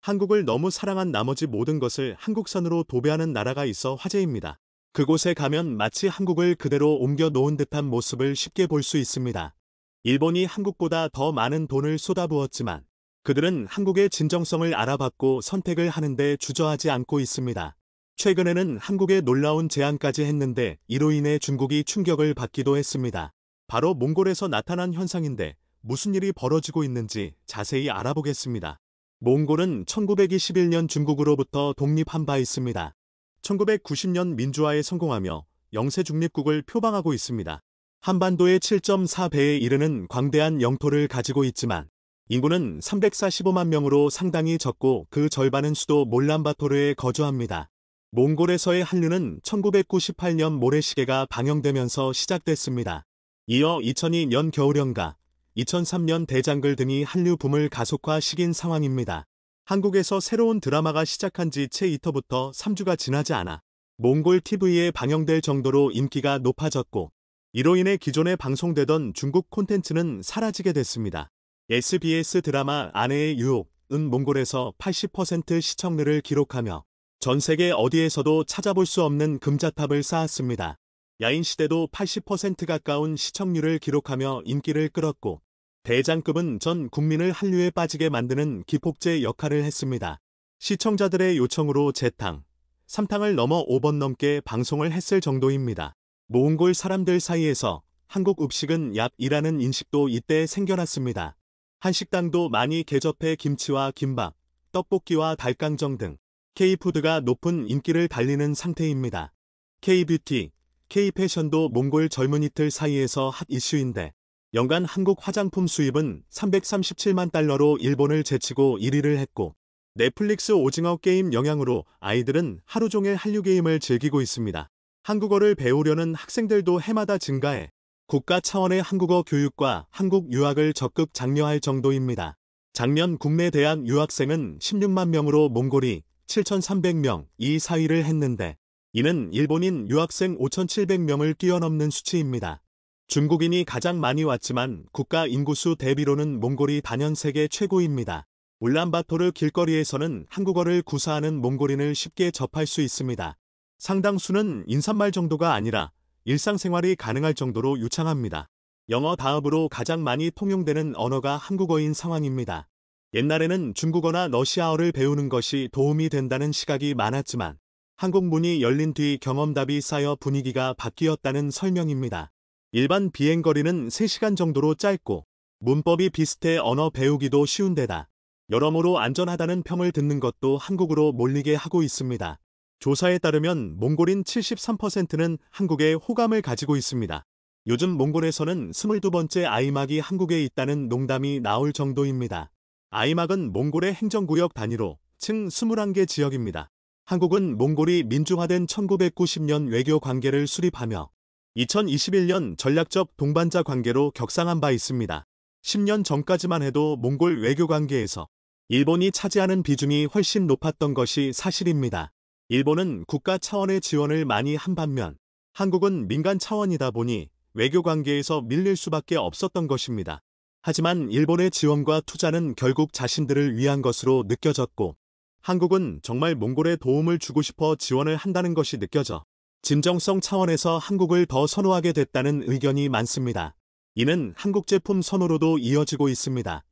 한국을 너무 사랑한 나머지 모든 것을 한국산으로 도배하는 나라가 있어 화제입니다. 그곳에 가면 마치 한국을 그대로 옮겨 놓은 듯한 모습을 쉽게 볼 수 있습니다. 일본이 한국보다 더 많은 돈을 쏟아부었지만 그들은 한국의 진정성을 알아봤고 선택을 하는데 주저하지 않고 있습니다. 최근에는 한국에 놀라운 제안까지 했는데 이로 인해 중국이 충격을 받기도 했습니다. 바로 몽골에서 나타난 현상인데 무슨 일이 벌어지고 있는지 자세히 알아보겠습니다. 몽골은 1921년 중국으로부터 독립한 바 있습니다. 1990년 민주화에 성공하며 영세 중립국을 표방하고 있습니다. 한반도의 7.4배에 이르는 광대한 영토를 가지고 있지만 인구는 345만 명으로 상당히 적고 그 절반은 수도 몰란바토르에 거주합니다. 몽골에서의 한류는 1998년 모래시계가 방영되면서 시작됐습니다. 이어 2002년 겨울연가, 2003년 대장글 등이 한류 붐을 가속화시킨 상황입니다. 한국에서 새로운 드라마가 시작한 지 채 이터부터 3주가 지나지 않아 몽골 TV에 방영될 정도로 인기가 높아졌고 이로 인해 기존에 방송되던 중국 콘텐츠는 사라지게 됐습니다. SBS 드라마 아내의 유혹은 몽골에서 80% 시청률을 기록하며 전 세계 어디에서도 찾아볼 수 없는 금자탑을 쌓았습니다. 야인시대도 80% 가까운 시청률을 기록하며 인기를 끌었고 대장급은 전 국민을 한류에 빠지게 만드는 기폭제 역할을 했습니다. 시청자들의 요청으로 재탕, 3탕을 넘어 5번 넘게 방송을 했을 정도입니다. 몽골 사람들 사이에서 한국 음식은 약이라는 인식도 이때 생겨났습니다. 한식당도 많이 개접해 김치와 김밥, 떡볶이와 닭강정 등 K푸드가 높은 인기를 달리는 상태입니다. K뷰티, K패션도 몽골 젊은이들 사이에서 핫 이슈인데 연간 한국 화장품 수입은 337만 달러로 일본을 제치고 1위를 했고 넷플릭스 오징어 게임 영향으로 아이들은 하루 종일 한류 게임을 즐기고 있습니다. 한국어를 배우려는 학생들도 해마다 증가해 국가 차원의 한국어 교육과 한국 유학을 적극 장려할 정도입니다. 작년 국내 대학 유학생은 16만 명으로 몽골이 7,300명 이 4위를 했는데 이는 일본인 유학생 5,700명을 뛰어넘는 수치입니다. 중국인이 가장 많이 왔지만 국가 인구수 대비로는 몽골이 단연 세계 최고입니다. 울란바토르 길거리에서는 한국어를 구사하는 몽골인을 쉽게 접할 수 있습니다. 상당수는 인사말 정도가 아니라 일상생활이 가능할 정도로 유창합니다. 영어 다음으로 가장 많이 통용되는 언어가 한국어인 상황입니다. 옛날에는 중국어나 러시아어를 배우는 것이 도움이 된다는 시각이 많았지만 한국 문이 열린 뒤 경험담이 쌓여 분위기가 바뀌었다는 설명입니다. 일반 비행거리는 3시간 정도로 짧고 문법이 비슷해 언어 배우기도 쉬운 데다 여러모로 안전하다는 평을 듣는 것도 한국으로 몰리게 하고 있습니다. 조사에 따르면 몽골인 73%는 한국에 호감을 가지고 있습니다. 요즘 몽골에서는 22번째 아이막이 한국에 있다는 농담이 나올 정도입니다. 아이막은 몽골의 행정구역 단위로 층 21개 지역입니다. 한국은 몽골이 민주화된 1990년 외교 관계를 수립하며 2021년 전략적 동반자 관계로 격상한 바 있습니다. 10년 전까지만 해도 몽골 외교 관계에서 일본이 차지하는 비중이 훨씬 높았던 것이 사실입니다. 일본은 국가 차원의 지원을 많이 한 반면 한국은 민간 차원이다 보니 외교 관계에서 밀릴 수밖에 없었던 것입니다. 하지만 일본의 지원과 투자는 결국 자신들을 위한 것으로 느껴졌고 한국은 정말 몽골에 도움을 주고 싶어 지원을 한다는 것이 느껴져 진정성 차원에서 한국을 더 선호하게 됐다는 의견이 많습니다. 이는 한국 제품 선호로도 이어지고 있습니다.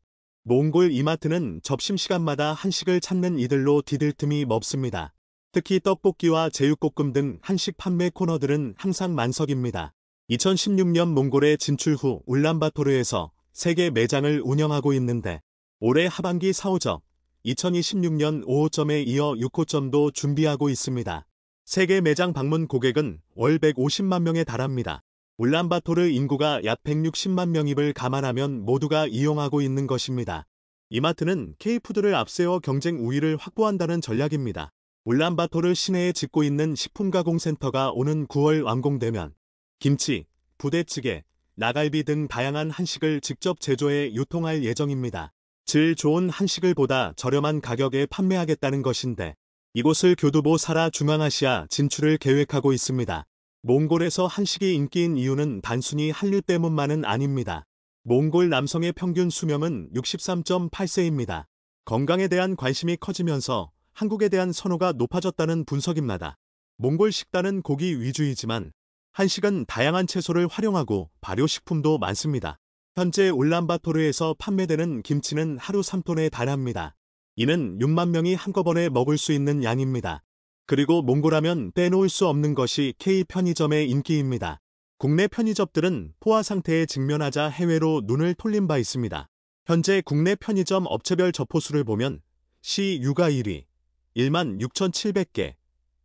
몽골 이마트는 점심시간마다 한식을 찾는 이들로 디딜 틈이 없습니다. 특히 떡볶이와 제육볶음 등 한식 판매 코너들은 항상 만석입니다. 2016년 몽골에 진출 후 울란바토르에서 3개 매장을 운영하고 있는데 올해 하반기 4호점, 2026년 5호점에 이어 6호점도 준비하고 있습니다. 3개 매장 방문 고객은 월 150만 명에 달합니다. 울란바토르 인구가 약 160만 명입을 감안하면 모두가 이용하고 있는 것입니다. 이마트는 K푸드를 앞세워 경쟁 우위를 확보한다는 전략입니다. 울란바토르 시내에 짓고 있는 식품가공센터가 오는 9월 완공되면 김치, 부대찌개, 나갈비 등 다양한 한식을 직접 제조해 유통할 예정입니다. 질 좋은 한식을 보다 저렴한 가격에 판매하겠다는 것인데 이곳을 교두보 사라 중앙아시아 진출을 계획하고 있습니다. 몽골에서 한식이 인기인 이유는 단순히 한류 때문만은 아닙니다. 몽골 남성의 평균 수명은 63.8세입니다. 건강에 대한 관심이 커지면서 한국에 대한 선호가 높아졌다는 분석입니다. 몽골 식단은 고기 위주이지만 한식은 다양한 채소를 활용하고 발효식품도 많습니다. 현재 울란바토르에서 판매되는 김치는 하루 3톤에 달합니다. 이는 6만 명이 한꺼번에 먹을 수 있는 양입니다. 그리고 몽골하면 빼놓을 수 없는 것이 K 편의점의 인기입니다. 국내 편의점들은 포화 상태에 직면하자 해외로 눈을 돌린 바 있습니다. 현재 국내 편의점 업체별 점포수를 보면 CU가 1위, 16,700개,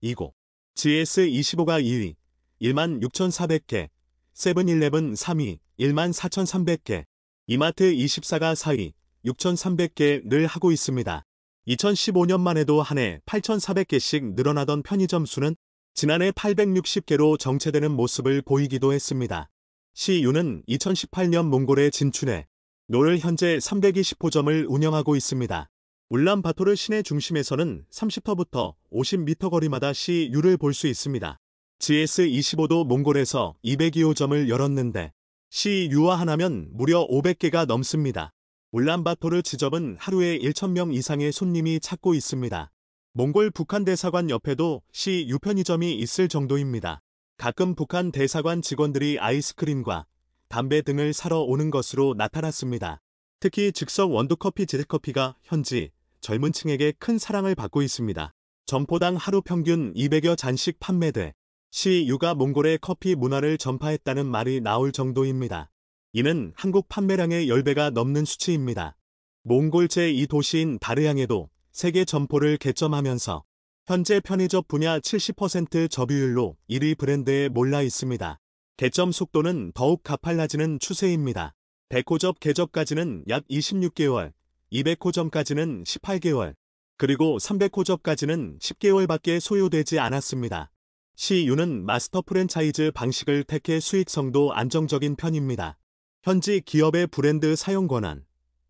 이고 GS25가 2위, 16,400개, 세븐일레븐 3위, 14,300개, 이마트24가 4위, 6,300개를 하고 있습니다. 2015년만 해도 한 해 8,400개씩 늘어나던 편의점 수는 지난해 860개로 정체되는 모습을 보이기도 했습니다. CU는 2018년 몽골에 진출해 노를 현재 320호점을 운영하고 있습니다. 울란바토르 시내 중심에서는 30터부터 50m 거리마다 CU를 볼 수 있습니다. GS25도 몽골에서 202호점을 열었는데 CU와 하나면 무려 500개가 넘습니다. 울란바토르 지점은 하루에 1,000명 이상의 손님이 찾고 있습니다. 몽골 북한 대사관 옆에도 CU 편의점이 있을 정도입니다. 가끔 북한 대사관 직원들이 아이스크림과 담배 등을 사러 오는 것으로 나타났습니다. 특히 즉석 원두커피 지대커피가 현지 젊은 층에게 큰 사랑을 받고 있습니다. 점포당 하루 평균 200여 잔씩 판매돼 CU가 몽골의 커피 문화를 전파했다는 말이 나올 정도입니다. 이는 한국 판매량의 10배가 넘는 수치입니다. 몽골 제2도시인 다르양에도 세계 점포를 개점하면서 현재 편의점 분야 70% 점유율로 1위 브랜드에 몰라 있습니다. 개점 속도는 더욱 가팔라지는 추세입니다. 100호점 개점까지는 약 26개월, 200호점까지는 18개월, 그리고 300호점까지는 10개월밖에 소요되지 않았습니다. CU는 마스터 프랜차이즈 방식을 택해 수익성도 안정적인 편입니다. 현지 기업의 브랜드 사용 권한,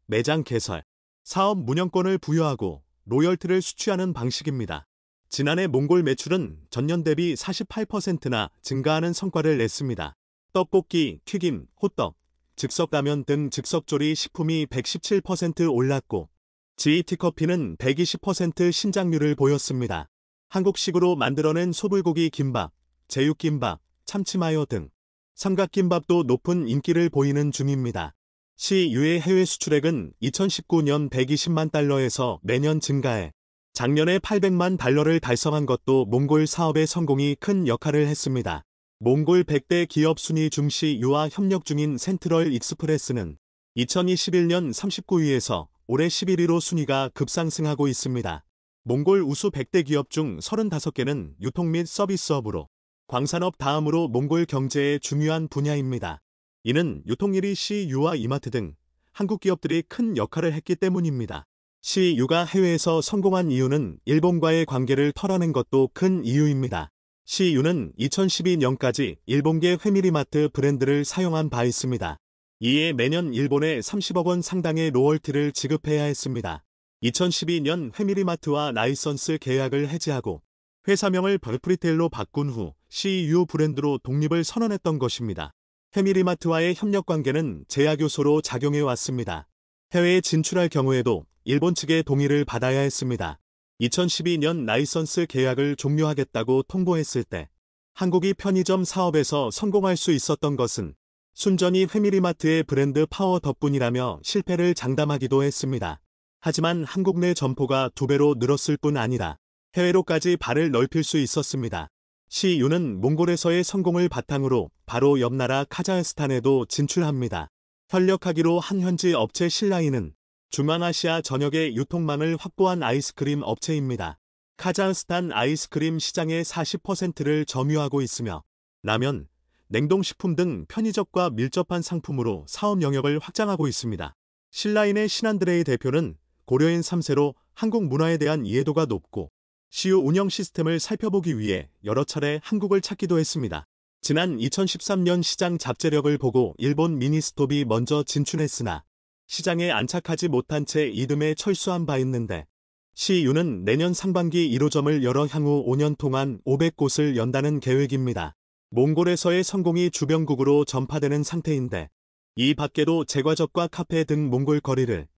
매장 개설, 사업 운영권을 부여하고 로열티를 수취하는 방식입니다. 지난해 몽골 매출은 전년 대비 48%나 증가하는 성과를 냈습니다. 떡볶이, 튀김, 호떡, 즉석라면 등 즉석조리 식품이 117% 올랐고 GET커피는 120% 신장률을 보였습니다. 한국식으로 만들어낸 소불고기 김밥, 제육김밥, 참치마요 등 삼각김밥도 높은 인기를 보이는 중입니다. CU의 해외 수출액은 2019년 120만 달러에서 매년 증가해 작년에 800만 달러를 달성한 것도 몽골 사업의 성공이 큰 역할을 했습니다. 몽골 100대 기업 순위 중 CU와 협력 중인 센트럴 익스프레스는 2021년 39위에서 올해 11위로 순위가 급상승하고 있습니다. 몽골 우수 100대 기업 중 35개는 유통 및 서비스업으로 광산업 다음으로 몽골 경제의 중요한 분야입니다. 이는 유통일이 CU와 이마트 등 한국 기업들이 큰 역할을 했기 때문입니다. CU가 해외에서 성공한 이유는 일본과의 관계를 털어낸 것도 큰 이유입니다. CU는 2012년까지 일본계 회미리마트 브랜드를 사용한 바 있습니다. 이에 매년 일본에 30억 원 상당의 로열티를 지급해야 했습니다. 2012년 회미리마트와 라이선스 계약을 해지하고 회사명을 벌프리테일로 바꾼 후 CU 브랜드로 독립을 선언했던 것입니다. 회미리마트와의 협력관계는 제약 요소로 작용해 왔습니다. 해외에 진출할 경우에도 일본 측의 동의를 받아야 했습니다. 2012년 라이선스 계약을 종료하겠다고 통보했을 때 한국이 편의점 사업에서 성공할 수 있었던 것은 순전히 회미리마트의 브랜드 파워 덕분이라며 실패를 장담하기도 했습니다. 하지만 한국 내 점포가 2배로 늘었을 뿐 아니라 해외로까지 발을 넓힐 수 있었습니다. CU는 몽골에서의 성공을 바탕으로 바로 옆 나라 카자흐스탄에도 진출합니다. 협력하기로 한 현지 업체 신라인은 중앙아시아 전역의 유통망을 확보한 아이스크림 업체입니다. 카자흐스탄 아이스크림 시장의 40%를 점유하고 있으며 라면, 냉동식품 등 편의점과 밀접한 상품으로 사업 영역을 확장하고 있습니다. 신라인의 신안드레이 대표는 고려인 3세로 한국 문화에 대한 이해도가 높고 CU 운영 시스템을 살펴보기 위해 여러 차례 한국을 찾기도 했습니다. 지난 2013년 시장 잡재력을 보고 일본 미니스톱이 먼저 진출했으나 시장에 안착하지 못한 채 이듬해 철수한 바 있는데 CU는 내년 상반기 1호점을 열어 향후 5년 동안 500곳을 연다는 계획입니다. 몽골에서의 성공이 주변국으로 전파되는 상태인데 이 밖에도 제과점과 카페 등 몽골 거리를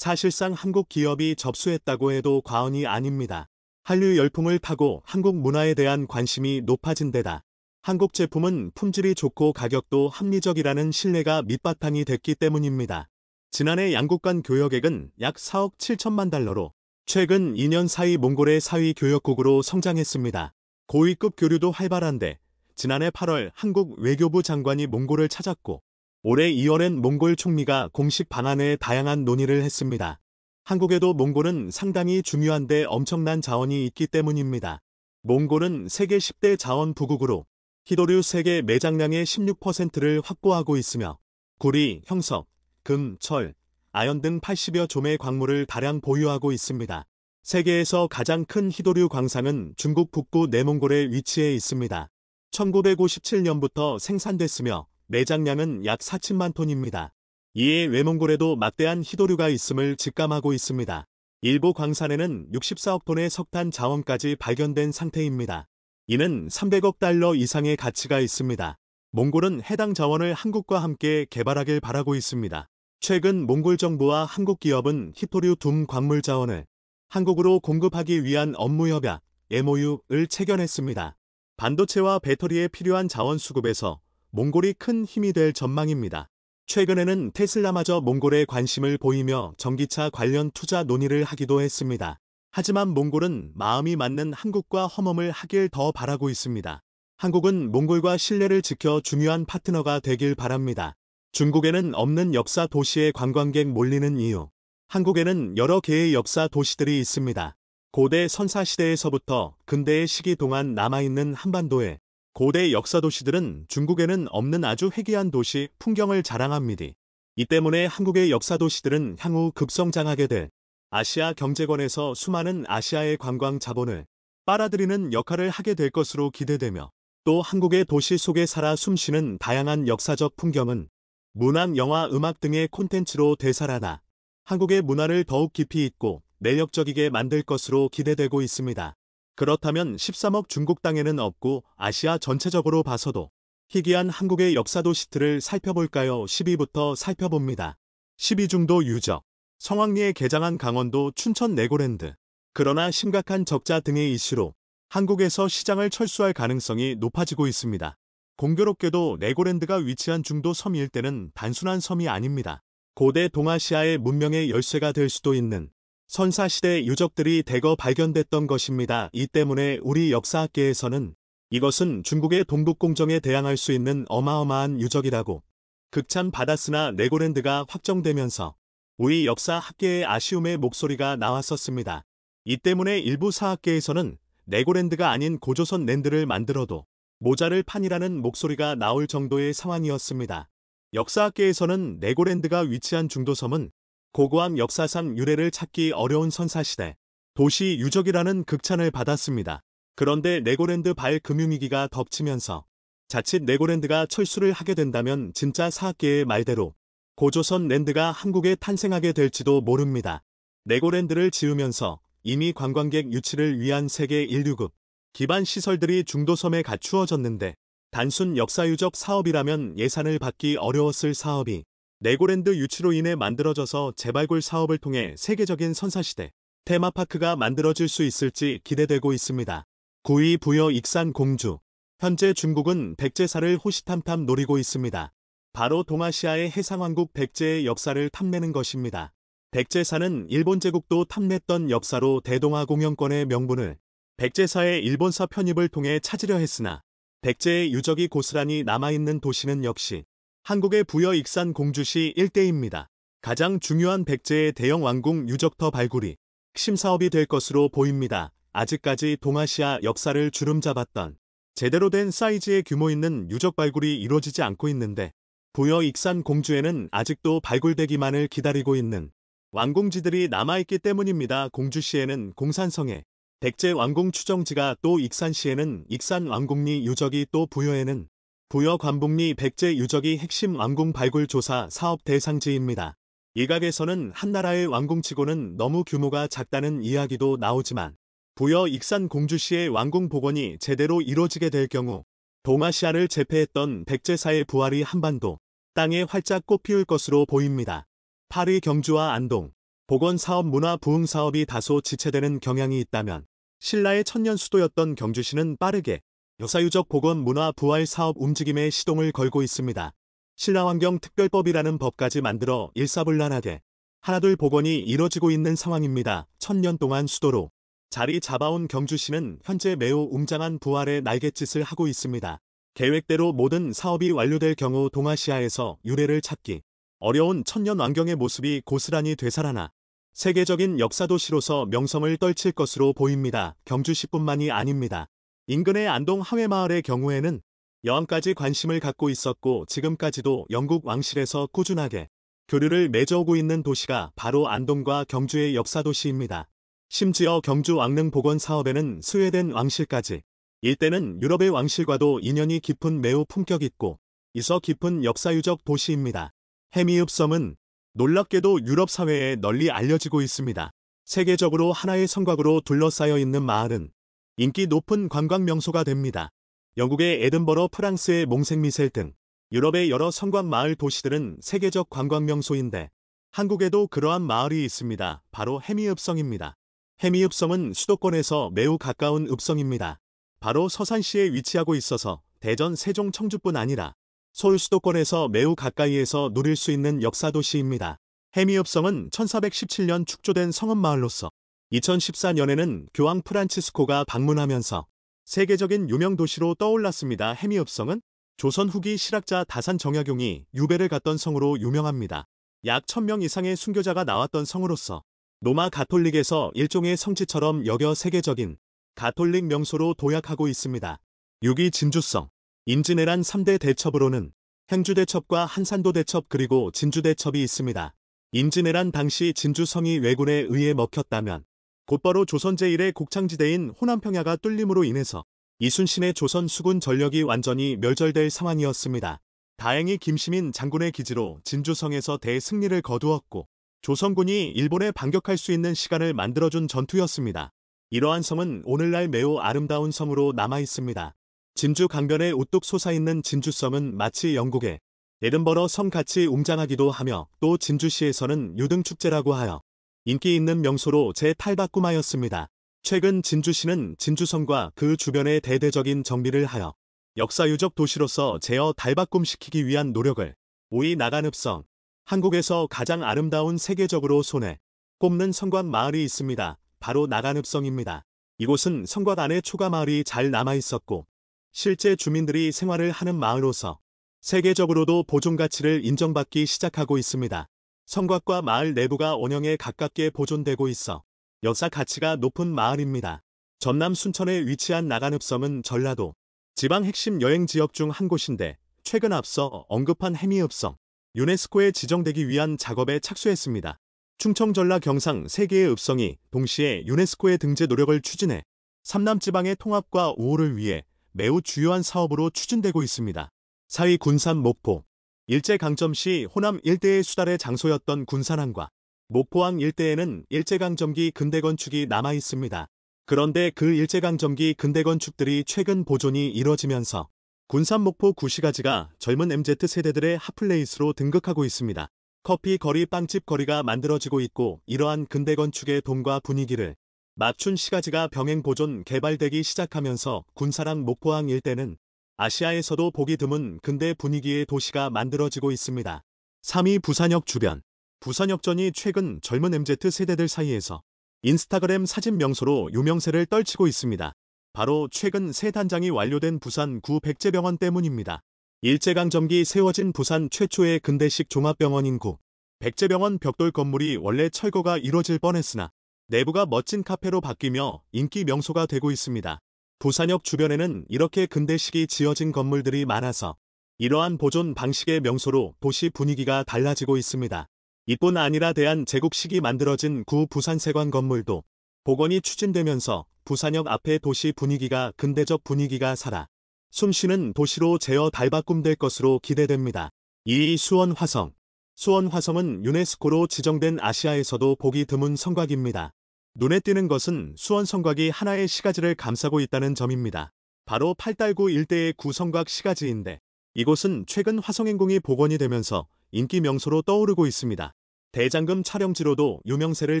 사실상 한국 기업이 접수했다고 해도 과언이 아닙니다. 한류 열풍을 타고 한국 문화에 대한 관심이 높아진 데다 한국 제품은 품질이 좋고 가격도 합리적이라는 신뢰가 밑바탕이 됐기 때문입니다. 지난해 양국 간 교역액은 약 4억 7천만 달러로 최근 2년 사이 몽골의 4위 교역국으로 성장했습니다. 고위급 교류도 활발한데 지난해 8월 한국 외교부 장관이 몽골을 찾았고 올해 2월엔 몽골 총리가 공식 방안에 다양한 논의를 했습니다. 한국에도 몽골은 상당히 중요한데 엄청난 자원이 있기 때문입니다. 몽골은 세계 10대 자원 부국으로 히도류 세계 매장량의 16%를 확보하고 있으며 구리, 형석, 금, 철, 아연 등 80여 조의 광물을 다량 보유하고 있습니다. 세계에서 가장 큰 히도류 광산은 중국 북부 내몽골에 위치해 있습니다. 1957년부터 생산됐으며 매장량은 약 4천만 톤입니다. 이에 외몽골에도 막대한 히도류가 있음을 직감하고 있습니다. 일부 광산에는 64억 톤의 석탄 자원까지 발견된 상태입니다. 이는 300억 달러 이상의 가치가 있습니다. 몽골은 해당 자원을 한국과 함께 개발하길 바라고 있습니다. 최근 몽골 정부와 한국 기업은 히토류 둠 광물 자원을 한국으로 공급하기 위한 업무협약 MOU를 체결했습니다. 반도체와 배터리에 필요한 자원 수급에서 몽골이 큰 힘이 될 전망입니다. 최근에는 테슬라마저 몽골에 관심을 보이며 전기차 관련 투자 논의를 하기도 했습니다. 하지만 몽골은 마음이 맞는 한국과 허멈을 하길 더 바라고 있습니다. 한국은 몽골과 신뢰를 지켜 중요한 파트너가 되길 바랍니다. 중국에는 없는 역사 도시에 관광객 몰리는 이유. 한국에는 여러 개의 역사 도시들이 있습니다. 고대 선사시대에서부터 근대의 시기 동안 남아있는 한반도에 고대 역사 도시들은 중국에는 없는 아주 희귀한 도시 풍경을 자랑합니다. 이 때문에 한국의 역사 도시들은 향후 급성장하게 될 아시아 경제권에서 수많은 아시아의 관광 자본을 빨아들이는 역할을 하게 될 것으로 기대되며 또 한국의 도시 속에 살아 숨쉬는 다양한 역사적 풍경은 문학, 영화, 음악 등의 콘텐츠로 되살아나 한국의 문화를 더욱 깊이 있고 매력적이게 만들 것으로 기대되고 있습니다. 그렇다면 13억 중국 땅에는 없고 아시아 전체적으로 봐서도 희귀한 한국의 역사 도시들을 살펴볼까요? 10위부터 살펴봅니다. 10위 중도 유적. 성황리에 개장한 강원도 춘천 레고랜드. 그러나 심각한 적자 등의 이슈로 한국에서 시장을 철수할 가능성이 높아지고 있습니다. 공교롭게도 레고랜드가 위치한 중도 섬 일대는 단순한 섬이 아닙니다. 고대 동아시아의 문명의 열쇠가 될 수도 있는 선사시대 유적들이 대거 발견됐던 것입니다. 이 때문에 우리 역사학계에서는 이것은 중국의 동북공정에 대항할 수 있는 어마어마한 유적이라고 극찬 받았으나 레고랜드가 확정되면서 우리 역사학계의 아쉬움의 목소리가 나왔었습니다. 이 때문에 일부 사학계에서는 레고랜드가 아닌 고조선 랜드를 만들어도 모자를 판이라는 목소리가 나올 정도의 상황이었습니다. 역사학계에서는 레고랜드가 위치한 중도섬은 고고한 역사상 유래를 찾기 어려운 선사시대 도시 유적이라는 극찬을 받았습니다. 그런데 레고랜드 발 금융위기가 덮치면서 자칫 레고랜드가 철수를 하게 된다면 진짜 사학계의 말대로 고조선 랜드가 한국에 탄생하게 될지도 모릅니다. 레고랜드를 지으면서 이미 관광객 유치를 위한 세계 인류급 기반 시설들이 중도섬에 갖추어졌는데 단순 역사유적 사업이라면 예산을 받기 어려웠을 사업이 레고랜드 유치로 인해 만들어져서 재발굴 사업을 통해 세계적인 선사시대 테마파크가 만들어질 수 있을지 기대되고 있습니다. 9위 부여 익산 공주. 현재 중국은 백제사를 호시탐탐 노리고 있습니다. 바로 동아시아의 해상왕국 백제의 역사를 탐내는 것입니다. 백제사는 일본 제국도 탐냈던 역사로 대동아 공영권의 명분을 백제사의 일본사 편입을 통해 찾으려 했으나 백제의 유적이 고스란히 남아있는 도시는 역시 한국의 부여 익산 공주시 일대입니다. 가장 중요한 백제의 대형 왕궁 유적터 발굴이 핵심 사업이 될 것으로 보입니다. 아직까지 동아시아 역사를 주름잡았던 제대로 된 사이즈의 규모 있는 유적 발굴이 이루어지지 않고 있는데 부여 익산 공주에는 아직도 발굴되기만을 기다리고 있는 왕궁지들이 남아있기 때문입니다. 공주시에는 공산성에 백제 왕궁 추정지가 또 익산시에는 익산 왕궁리 유적이 또 부여에는 부여 관북리 백제 유적이 핵심 왕궁 발굴 조사 사업 대상지입니다. 일각에서는 한나라의 왕궁치고는 너무 규모가 작다는 이야기도 나오지만 부여 익산 공주시의 왕궁 복원이 제대로 이루어지게 될 경우 동아시아를 제패했던 백제사의 부활이 한반도 땅에 활짝 꽃피울 것으로 보입니다. 8위 경주와 안동. 복원사업 문화 부흥 사업이 다소 지체되는 경향이 있다면 신라의 천년 수도였던 경주시는 빠르게 역사유적 복원 문화 부활 사업 움직임에 시동을 걸고 있습니다. 신라환경특별법이라는 법까지 만들어 일사불란하게 하나둘 복원이 이뤄지고 있는 상황입니다. 천년 동안 수도로 자리 잡아온 경주시는 현재 매우 웅장한 부활의 날갯짓을 하고 있습니다. 계획대로 모든 사업이 완료될 경우 동아시아에서 유례를 찾기 어려운 천년 완경의 모습이 고스란히 되살아나 세계적인 역사도시로서 명성을 떨칠 것으로 보입니다. 경주시뿐만이 아닙니다. 인근의 안동 하회마을의 경우에는 여왕까지 관심을 갖고 있었고 지금까지도 영국 왕실에서 꾸준하게 교류를 맺어오고 있는 도시가 바로 안동과 경주의 역사도시입니다. 심지어 경주 왕릉 복원 사업에는 스웨덴 왕실까지 일대는 유럽의 왕실과도 인연이 깊은 매우 품격 있고 이서 깊은 역사유적 도시입니다. 해미읍섬은 놀랍게도 유럽 사회에 널리 알려지고 있습니다. 세계적으로 하나의 성곽으로 둘러싸여 있는 마을은 인기 높은 관광 명소가 됩니다. 영국의 에든버러, 프랑스의 몽생미셀 등 유럽의 여러 성곽 마을 도시들은 세계적 관광 명소인데 한국에도 그러한 마을이 있습니다. 바로 해미읍성입니다. 해미읍성은 수도권에서 매우 가까운 읍성입니다. 바로 서산시에 위치하고 있어서 대전, 세종, 청주뿐 아니라 서울 수도권에서 매우 가까이에서 누릴 수 있는 역사도시입니다. 해미읍성은 1417년 축조된 성읍마을로서 2014년에는 교황 프란치스코가 방문하면서 세계적인 유명 도시로 떠올랐습니다. 해미읍성은 조선 후기 실학자 다산 정약용이 유배를 갔던 성으로 유명합니다. 약 1000명 이상의 순교자가 나왔던 성으로서 로마 가톨릭에서 일종의 성지처럼 여겨 세계적인 가톨릭 명소로 도약하고 있습니다. 6위 진주성. 임진왜란 3대 대첩으로는 행주대첩과 한산도대첩 그리고 진주대첩이 있습니다. 임진왜란 당시 진주성이 왜군에 의해 먹혔다면 곧바로 조선 제1의 곡창지대인 호남평야가 뚫림으로 인해서 이순신의 조선 수군 전력이 완전히 멸절될 상황이었습니다. 다행히 김시민 장군의 기지로 진주성에서 대승리를 거두었고 조선군이 일본에 반격할 수 있는 시간을 만들어준 전투였습니다. 이러한 섬은 오늘날 매우 아름다운 섬으로 남아있습니다. 진주 강변에 우뚝 솟아있는 진주섬은 마치 영국의 에든버러 섬 같이 웅장하기도 하며 또 진주시에서는 유등축제라고 하여 인기 있는 명소로 재탈바꿈하였습니다. 최근 진주시는 진주성과 그 주변의 대대적인 정비를 하여 역사유적 도시로서 제어 달바꿈시키기 위한 노력을 5위 나간읍성. 한국에서 가장 아름다운 세계적으로 손에 꼽는 성곽 마을이 있습니다. 바로 나간읍성입니다. 이곳은 성곽 안에 초가마을이 잘 남아있었고 실제 주민들이 생활을 하는 마을로서 세계적으로도 보존가치를 인정받기 시작하고 있습니다. 성곽과 마을 내부가 원형에 가깝게 보존되고 있어 역사 가치가 높은 마을입니다. 전남 순천에 위치한 나간읍섬은 전라도 지방 핵심 여행지역 중 한 곳인데 최근 앞서 언급한 해미읍성 유네스코에 지정되기 위한 작업에 착수했습니다. 충청, 전라, 경상 3개의 읍성이 동시에 유네스코의 등재 노력을 추진해 삼남지방의 통합과 우호를 위해 매우 주요한 사업으로 추진되고 있습니다. 4위 군산 목포. 일제강점 시 호남 일대의 수달의 장소였던 군산항과 목포항 일대에는 일제강점기 근대건축이 남아있습니다. 그런데 그 일제강점기 근대건축들이 최근 보존이 이뤄지면서 군산 목포 구시가지가 젊은 MZ세대들의 핫플레이스로 등극하고 있습니다. 커피 거리, 빵집 거리가 만들어지고 있고 이러한 근대건축의 돔과 분위기를 맞춘 시가지가 병행 보존 개발되기 시작하면서 군산항 목포항 일대는 아시아에서도 보기 드문 근대 분위기의 도시가 만들어지고 있습니다. 3위 부산역 주변. 부산역전이 최근 젊은 MZ세대들 사이에서 인스타그램 사진 명소로 유명세를 떨치고 있습니다. 바로 최근 새 단장이 완료된 부산 구 백제병원 때문입니다. 일제강점기 세워진 부산 최초의 근대식 종합병원인 구 백제병원 벽돌 건물이 원래 철거가 이뤄질 뻔했으나 내부가 멋진 카페로 바뀌며 인기 명소가 되고 있습니다. 부산역 주변에는 이렇게 근대식이 지어진 건물들이 많아서 이러한 보존 방식의 명소로 도시 분위기가 달라지고 있습니다. 이뿐 아니라 대한제국식이 만들어진 구 부산세관 건물도 복원이 추진되면서 부산역 앞의 도시 분위기가 근대적 분위기가 살아 숨쉬는 도시로 제어 달바꿈될 것으로 기대됩니다. 2위 수원화성. 수원화성은 유네스코로 지정된 아시아에서도 보기 드문 성곽입니다. 눈에 띄는 것은 수원 성곽이 하나의 시가지를 감싸고 있다는 점입니다. 바로 팔달구 일대의 구성곽 시가지인데 이곳은 최근 화성행궁이 복원이 되면서 인기 명소로 떠오르고 있습니다. 대장금 촬영지로도 유명세를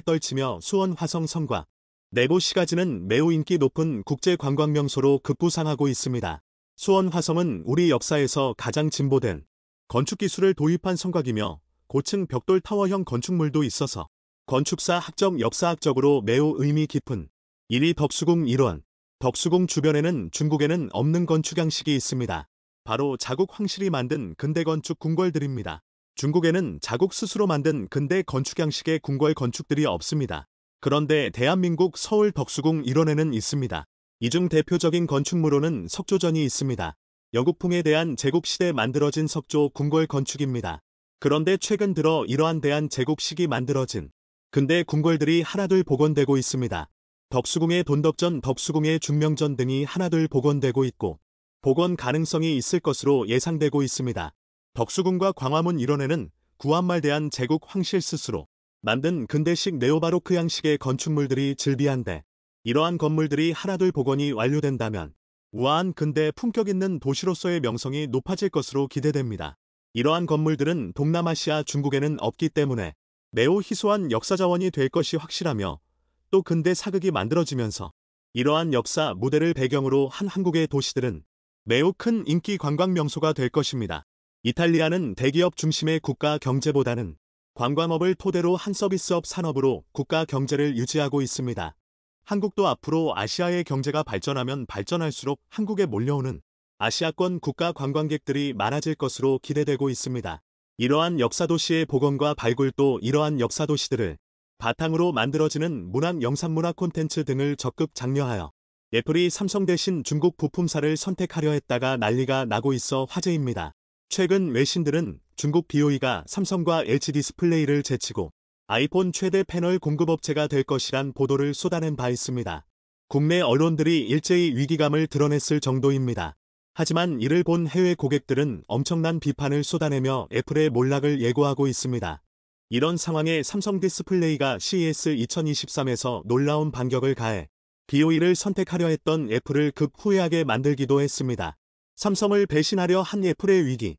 떨치며 수원 화성성과 내부 시가지는 매우 인기 높은 국제관광명소로 급부상하고 있습니다. 수원 화성은 우리 역사에서 가장 진보된 건축기술을 도입한 성곽이며 고층 벽돌 타워형 건축물도 있어서 건축사 학적 역사학적으로 매우 의미 깊은 1위 덕수궁 일원. 덕수궁 주변에는 중국에는 없는 건축 양식이 있습니다. 바로 자국 황실이 만든 근대 건축 궁궐들입니다. 중국에는 자국 스스로 만든 근대 건축 양식의 궁궐 건축들이 없습니다. 그런데 대한민국 서울 덕수궁 일원에는 있습니다. 이 중 대표적인 건축물로는 석조전이 있습니다. 영국풍에 대한 제국시대에 만들어진 석조 궁궐 건축입니다. 그런데 최근 들어 이러한 대한 제국식이 만들어진 근대 궁궐들이 하나둘 복원되고 있습니다. 덕수궁의 돈덕전, 덕수궁의 중명전 등이 하나둘 복원되고 있고 복원 가능성이 있을 것으로 예상되고 있습니다. 덕수궁과 광화문 일원에는 구한말 대한 제국 황실 스스로 만든 근대식 네오바로크 양식의 건축물들이 즐비한데 이러한 건물들이 하나둘 복원이 완료된다면 우아한 근대 품격 있는 도시로서의 명성이 높아질 것으로 기대됩니다. 이러한 건물들은 동남아시아 중국에는 없기 때문에 매우 희소한 역사자원이 될 것이 확실하며 또 근대 사극이 만들어지면서 이러한 역사 무대를 배경으로 한 한국의 도시들은 매우 큰 인기 관광 명소가 될 것입니다. 이탈리아는 대기업 중심의 국가 경제보다는 관광업을 토대로 한 서비스업 산업으로 국가 경제를 유지하고 있습니다. 한국도 앞으로 아시아의 경제가 발전하면 발전할수록 한국에 몰려오는 아시아권 국가 관광객들이 많아질 것으로 기대되고 있습니다. 이러한 역사도시의 복원과 발굴도 이러한 역사도시들을 바탕으로 만들어지는 문학 영상문화 콘텐츠 등을 적극 장려하여 애플이 삼성 대신 중국 부품사를 선택하려 했다가 난리가 나고 있어 화제입니다. 최근 외신들은 중국 BOE가 삼성과 LG 디스플레이를 제치고 아이폰 최대 패널 공급업체가 될 것이란 보도를 쏟아낸 바 있습니다. 국내 언론들이 일제히 위기감을 드러냈을 정도입니다. 하지만 이를 본 해외 고객들은 엄청난 비판을 쏟아내며 애플의 몰락을 예고하고 있습니다. 이런 상황에 삼성 디스플레이가 CES 2023에서 놀라운 반격을 가해 BOE를 선택하려 했던 애플을 급 후회하게 만들기도 했습니다. 삼성을 배신하려 한 애플의 위기.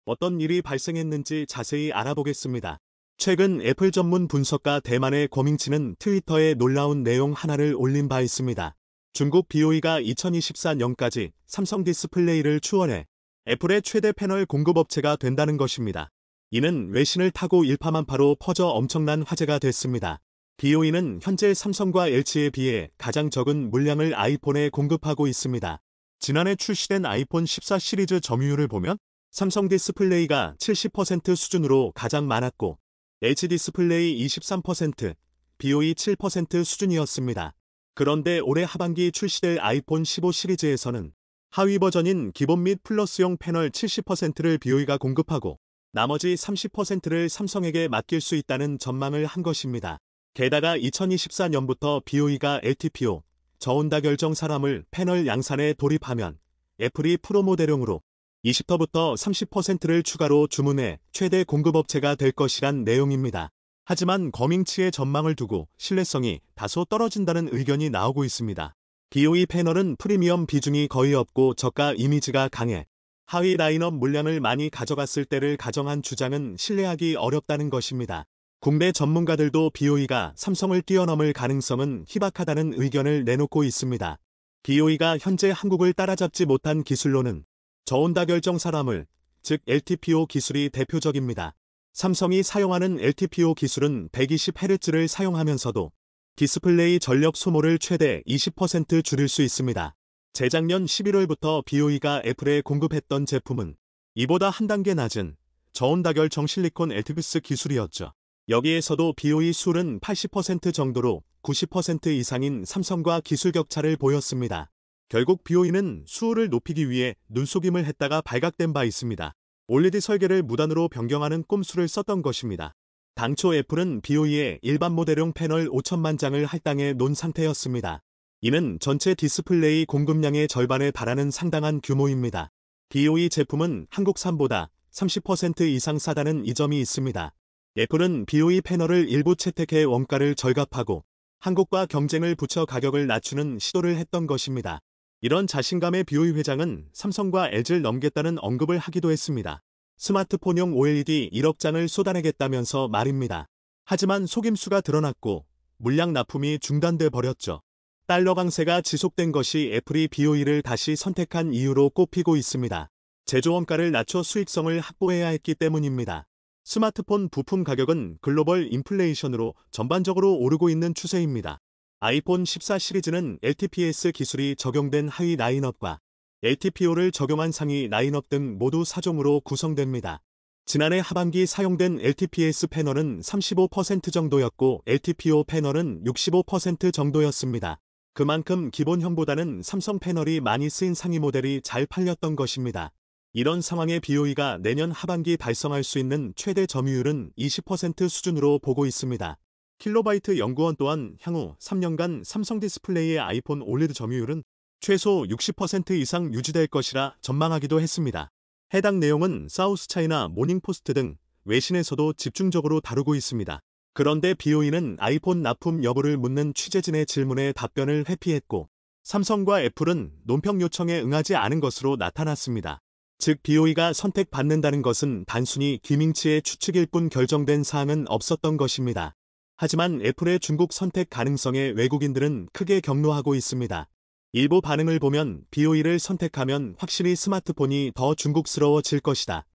어떤 일이 발생했는지 자세히 알아보겠습니다. 최근 애플 전문 분석가 대만의 거밍치는 트위터에 놀라운 내용 하나를 올린 바 있습니다. 중국 BOE가 2024년까지 삼성 디스플레이를 추월해 애플의 최대 패널 공급업체가 된다는 것입니다. 이는 외신을 타고 일파만파로 퍼져 엄청난 화제가 됐습니다. BOE는 현재 삼성과 LG에 비해 가장 적은 물량을 아이폰에 공급하고 있습니다. 지난해 출시된 아이폰 14 시리즈 점유율을 보면 삼성 디스플레이가 70% 수준으로 가장 많았고 LG 디스플레이 23%, BOE 7% 수준이었습니다. 그런데 올해 하반기 출시될 아이폰 15 시리즈에서는 하위 버전인 기본 및 플러스용 패널 70%를 BOE가 공급하고 나머지 30%를 삼성에게 맡길 수 있다는 전망을 한 것입니다. 게다가 2024년부터 BOE가 LTPO, 저온다 결정 사람을 패널 양산에 돌입하면 애플이 프로 모델용으로 20%부터 30%를 추가로 주문해 최대 공급업체가 될 것이란 내용입니다. 하지만 거밍치의 전망을 두고 신뢰성이 다소 떨어진다는 의견이 나오고 있습니다. BOE 패널은 프리미엄 비중이 거의 없고 저가 이미지가 강해 하위 라인업 물량을 많이 가져갔을 때를 가정한 주장은 신뢰하기 어렵다는 것입니다. 국내 전문가들도 BOE가 삼성을 뛰어넘을 가능성은 희박하다는 의견을 내놓고 있습니다. BOE가 현재 한국을 따라잡지 못한 기술로는 저온다 결정 사람을, 즉 LTPO 기술이 대표적입니다. 삼성이 사용하는 LTPO 기술은 120Hz를 사용하면서도 디스플레이 전력 소모를 최대 20% 줄일 수 있습니다. 재작년 11월부터 BOE가 애플에 공급했던 제품은 이보다 한 단계 낮은 저온다 결정 실리콘 LTPS 기술이었죠. 여기에서도 BOE 수율은 80% 정도로 90% 이상인 삼성과 기술 격차를 보였습니다. 결국 BOE는 수율을 높이기 위해 눈속임을 했다가 발각된 바 있습니다. OLED 설계를 무단으로 변경하는 꼼수를 썼던 것입니다. 당초 애플은 BOE의 일반 모델용 패널 5천만 장을 할당해 놓은 상태였습니다. 이는 전체 디스플레이 공급량의 절반에 달하는 상당한 규모입니다. BOE 제품은 한국산보다 30% 이상 싸다는 이점이 있습니다. 애플은 BOE 패널을 일부 채택해 원가를 절감하고 한국과 경쟁을 붙여 가격을 낮추는 시도를 했던 것입니다. 이런 자신감의 BOE 회장은 삼성과 LG를 넘겠다는 언급을 하기도 했습니다. 스마트폰용 OLED 1억 장을 쏟아내겠다면서 말입니다. 하지만 속임수가 드러났고 물량 납품이 중단돼 버렸죠. 달러 강세가 지속된 것이 애플이 BOE를 다시 선택한 이유로 꼽히고 있습니다. 제조 원가를 낮춰 수익성을 확보해야 했기 때문입니다. 스마트폰 부품 가격은 글로벌 인플레이션으로 전반적으로 오르고 있는 추세입니다. 아이폰 14 시리즈는 LTPS 기술이 적용된 하위 라인업과 LTPO를 적용한 상위 라인업 등 모두 4종으로 구성됩니다. 지난해 하반기 사용된 LTPS 패널은 35% 정도였고 LTPO 패널은 65% 정도였습니다. 그만큼 기본형보다는 삼성 패널이 많이 쓰인 상위 모델이 잘 팔렸던 것입니다. 이런 상황에 BOE가 내년 하반기 달성할 수 있는 최대 점유율은 20% 수준으로 보고 있습니다. 킬로바이트 연구원 또한 향후 3년간 삼성 디스플레이의 아이폰 올리드 점유율은 최소 60% 이상 유지될 것이라 전망하기도 했습니다. 해당 내용은 사우스차이나 모닝포스트 등 외신에서도 집중적으로 다루고 있습니다. 그런데 BOE는 아이폰 납품 여부를 묻는 취재진의 질문에 답변을 회피했고 삼성과 애플은 논평 요청에 응하지 않은 것으로 나타났습니다. 즉 BOE가 선택받는다는 것은 단순히 김잉치의 추측일 뿐 결정된 사항은 없었던 것입니다. 하지만 애플의 중국 선택 가능성에 외국인들은 크게 격노하고 있습니다. 일부 반응을 보면 BOE를 선택하면 확실히 스마트폰이 더 중국스러워질 것이다.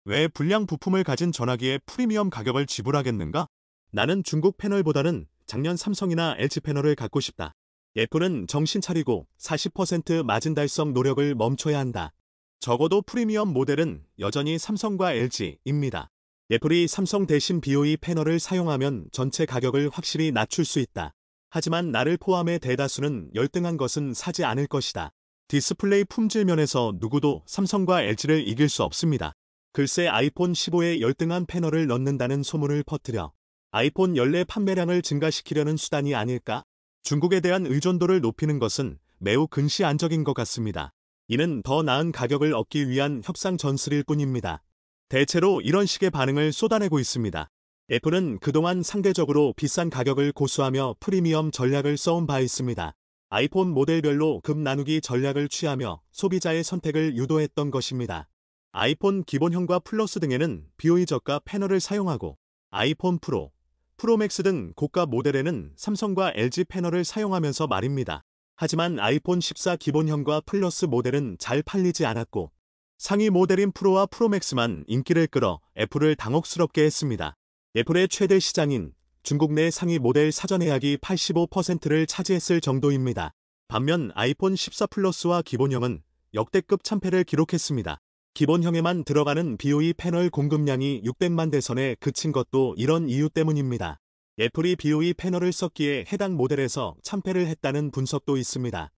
왜 불량 부품을 가진 전화기에 프리미엄 가격을 지불하겠는가? 나는 중국 패널보다는 작년 삼성이나 LG 패널을 갖고 싶다. 애플은 정신 차리고 40% 마진 달성 노력을 멈춰야 한다. 적어도 프리미엄 모델은 여전히 삼성과 LG입니다. 애플이 삼성 대신 BOE 패널을 사용하면 전체 가격을 확실히 낮출 수 있다. 하지만 나를 포함해 대다수는 열등한 것은 사지 않을 것이다. 디스플레이 품질 면에서 누구도 삼성과 LG를 이길 수 없습니다. 글쎄 아이폰 15에 열등한 패널을 넣는다는 소문을 퍼뜨려 아이폰 연례 판매량을 증가시키려는 수단이 아닐까? 중국에 대한 의존도를 높이는 것은 매우 근시안적인 것 같습니다. 이는 더 나은 가격을 얻기 위한 협상 전술일 뿐입니다. 대체로 이런 식의 반응을 쏟아내고 있습니다. 애플은 그동안 상대적으로 비싼 가격을 고수하며 프리미엄 전략을 써온 바 있습니다. 아이폰 모델별로 급 나누기 전략을 취하며 소비자의 선택을 유도했던 것입니다. 아이폰 기본형과 플러스 등에는 BOE 저가 패널을 사용하고 아이폰 프로, 프로맥스 등 고가 모델에는 삼성과 LG 패널을 사용하면서 말입니다. 하지만 아이폰 14 기본형과 플러스 모델은 잘 팔리지 않았고 상위 모델인 프로와 프로맥스만 인기를 끌어 애플을 당혹스럽게 했습니다. 애플의 최대 시장인 중국 내 상위 모델 사전 예약이 85%를 차지했을 정도입니다. 반면 아이폰 14 플러스와 기본형은 역대급 참패를 기록했습니다. 기본형에만 들어가는 BOE 패널 공급량이 600만 대선에 그친 것도 이런 이유 때문입니다. 애플이 BOE 패널을 썼기에 해당 모델에서 참패를 했다는 분석도 있습니다.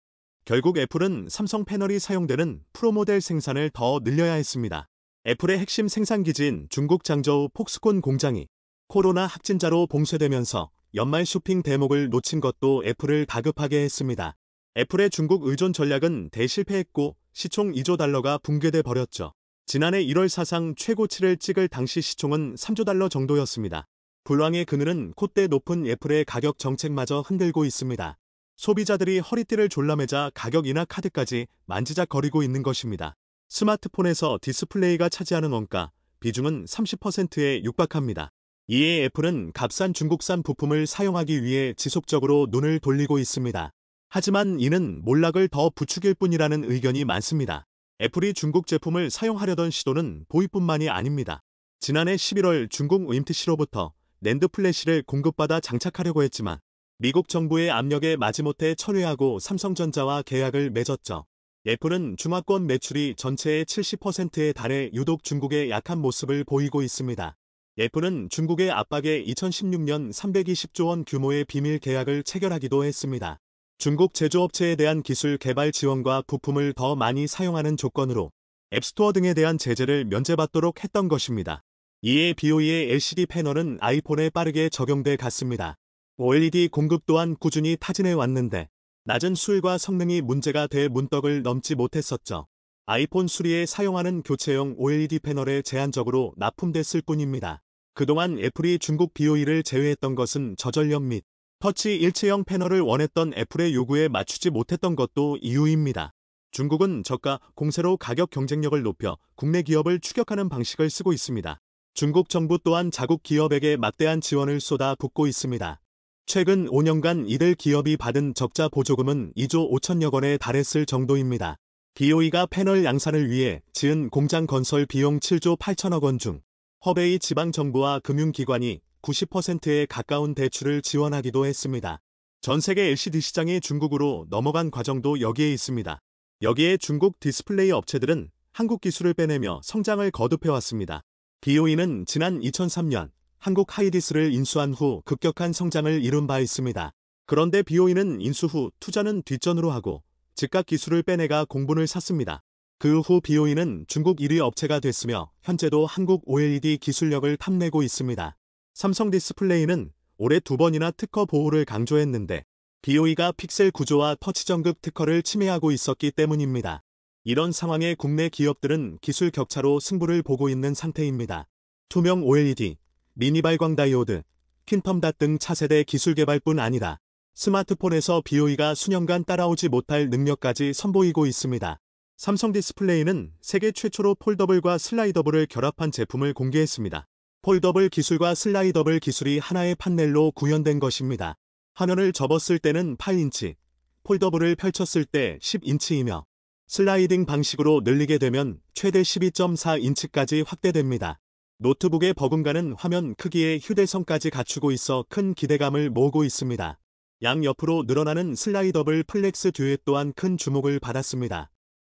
결국 애플은 삼성 패널이 사용되는 프로 모델 생산을 더 늘려야 했습니다. 애플의 핵심 생산기지인 중국 장저우 폭스콘 공장이 코로나 확진자로 봉쇄되면서 연말 쇼핑 대목을 놓친 것도 애플을 다급하게 했습니다. 애플의 중국 의존 전략은 대실패했고 시총 2조 달러가 붕괴돼 버렸죠. 지난해 1월 사상 최고치를 찍을 당시 시총은 3조 달러 정도였습니다. 불황의 그늘은 콧대 높은 애플의 가격 정책마저 흔들고 있습니다. 소비자들이 허리띠를 졸라매자 가격 인하 카드까지 만지작거리고 있는 것입니다. 스마트폰에서 디스플레이가 차지하는 원가, 비중은 30%에 육박합니다. 이에 애플은 값싼 중국산 부품을 사용하기 위해 지속적으로 눈을 돌리고 있습니다. 하지만 이는 몰락을 더 부추길 뿐이라는 의견이 많습니다. 애플이 중국 제품을 사용하려던 시도는 보이뿐만이 아닙니다. 지난해 11월 중국 임트시로부터 낸드 플래시를 공급받아 장착하려고 했지만 미국 정부의 압력에 마지못해 철회하고 삼성전자와 계약을 맺었죠. 애플은 중화권 매출이 전체의 70%에 달해 유독 중국에 약한 모습을 보이고 있습니다. 애플은 중국의 압박에 2016년 320조 원 규모의 비밀 계약을 체결하기도 했습니다. 중국 제조업체에 대한 기술 개발 지원과 부품을 더 많이 사용하는 조건으로 앱스토어 등에 대한 제재를 면제받도록 했던 것입니다. 이에 BOE의 LCD 패널은 아이폰에 빠르게 적용돼 갔습니다. OLED 공급 또한 꾸준히 타진해 왔는데 낮은 수율과 성능이 문제가 될 문턱을 넘지 못했었죠. 아이폰 수리에 사용하는 교체용 OLED 패널에 제한적으로 납품됐을 뿐입니다. 그동안 애플이 중국 BOE를 제외했던 것은 저전력 및 터치 일체형 패널을 원했던 애플의 요구에 맞추지 못했던 것도 이유입니다. 중국은 저가 공세로 가격 경쟁력을 높여 국내 기업을 추격하는 방식을 쓰고 있습니다. 중국 정부 또한 자국 기업에게 막대한 지원을 쏟아붓고 있습니다. 최근 5년간 이들 기업이 받은 적자 보조금은 2조 5천여 원에 달했을 정도입니다. BOE가 패널 양산을 위해 지은 공장 건설 비용 7조 8천억 원 중 허베이 지방정부와 금융기관이 90%에 가까운 대출을 지원하기도 했습니다. 전 세계 LCD 시장이 중국으로 넘어간 과정도 여기에 있습니다. 여기에 중국 디스플레이 업체들은 한국 기술을 빼내며 성장을 거듭해왔습니다. BOE는 지난 2003년 한국 하이디스를 인수한 후 급격한 성장을 이룬 바 있습니다. 그런데 BOE는 인수 후 투자는 뒷전으로 하고 즉각 기술을 빼내가 공분을 샀습니다. 그 후 BOE는 중국 1위 업체가 됐으며 현재도 한국 OLED 기술력을 탐내고 있습니다. 삼성 디스플레이는 올해 2번이나 특허 보호를 강조했는데 BOE가 픽셀 구조와 터치 전극 특허를 침해하고 있었기 때문입니다. 이런 상황에 국내 기업들은 기술 격차로 승부를 보고 있는 상태입니다. 투명 OLED, 미니 발광 다이오드, 퀸텀닷 등 차세대 기술 개발뿐 아니라 스마트폰에서 BOE가 수년간 따라오지 못할 능력까지 선보이고 있습니다. 삼성 디스플레이는 세계 최초로 폴더블과 슬라이더블을 결합한 제품을 공개했습니다. 폴더블 기술과 슬라이더블 기술이 하나의 판넬로 구현된 것입니다. 화면을 접었을 때는 8인치, 폴더블을 펼쳤을 때 10인치이며 슬라이딩 방식으로 늘리게 되면 최대 12.4인치까지 확대됩니다. 노트북의 버금가는 화면 크기에 휴대성까지 갖추고 있어 큰 기대감을 모으고 있습니다. 양옆으로 늘어나는 슬라이더블 플렉스 듀엣 또한 큰 주목을 받았습니다.